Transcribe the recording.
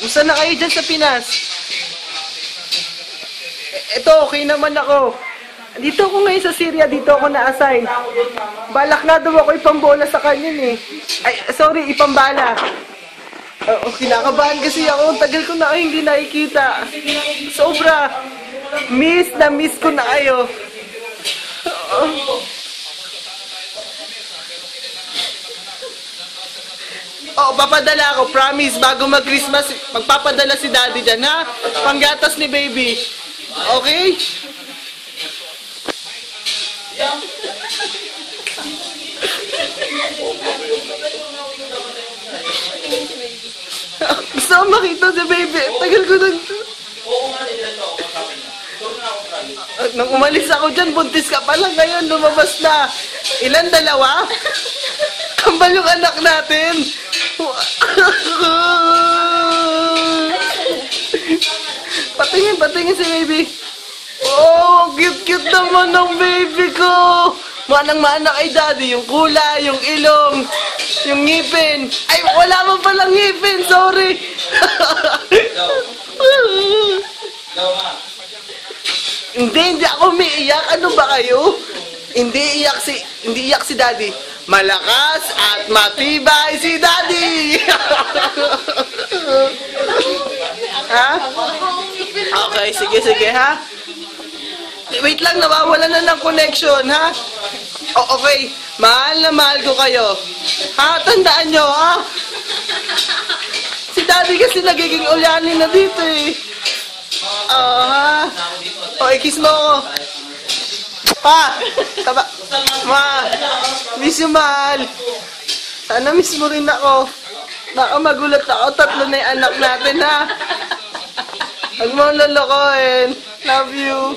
Kumusta na kayo dyan sa Pinas? Ito, okay naman ako. Dito ako ngayon sa Syria, dito ako na-assign. Balak nga daw ako ipambola sa kanyan eh. Ay, sorry, ipambala. Kinakabahan kasi ako. Tagal ko na kayo hindi nakikita. Sobra. Miss ko na kayo. Oh, papadala ako. Promise, bago mag-Christmas, magpapadala si Daddy dyan, ha? Panggatas ni baby. Okay? Gusto ko makita si baby. Tagal ko nang... Nang umalis ako dyan, buntis ka pa lang ngayon, lumabas na. Ilan, dalawa? Kambal yung anak natin. Patingin si baby. Oh, cute naman ng baby ko. Manang-mana kay Daddy, yung kulay, yung ilong, yung ngipin. Ay, wala mo palang ngipin, sorry. Hindi ako umiiyak. Ano ba kayo? Hindi iyak si Daddy. Malakas at matibay si Daddy. Ha? Okay, sige ha. Wait lang, nawawala na ng connection, ha? Okay, mahal na mahal ko kayo. Ha? Tandaan nyo, ha? Si Daddy kasi nagiging ulyanin na dito, eh. Ha? Okay, kiss mo ako. Pa! Taba! Ma! Miss you, mahal. Sana miss mo rin ako. Baka magulat ako. 3 na yung anak natin, ha? Huwag mo lolokohin. Love you.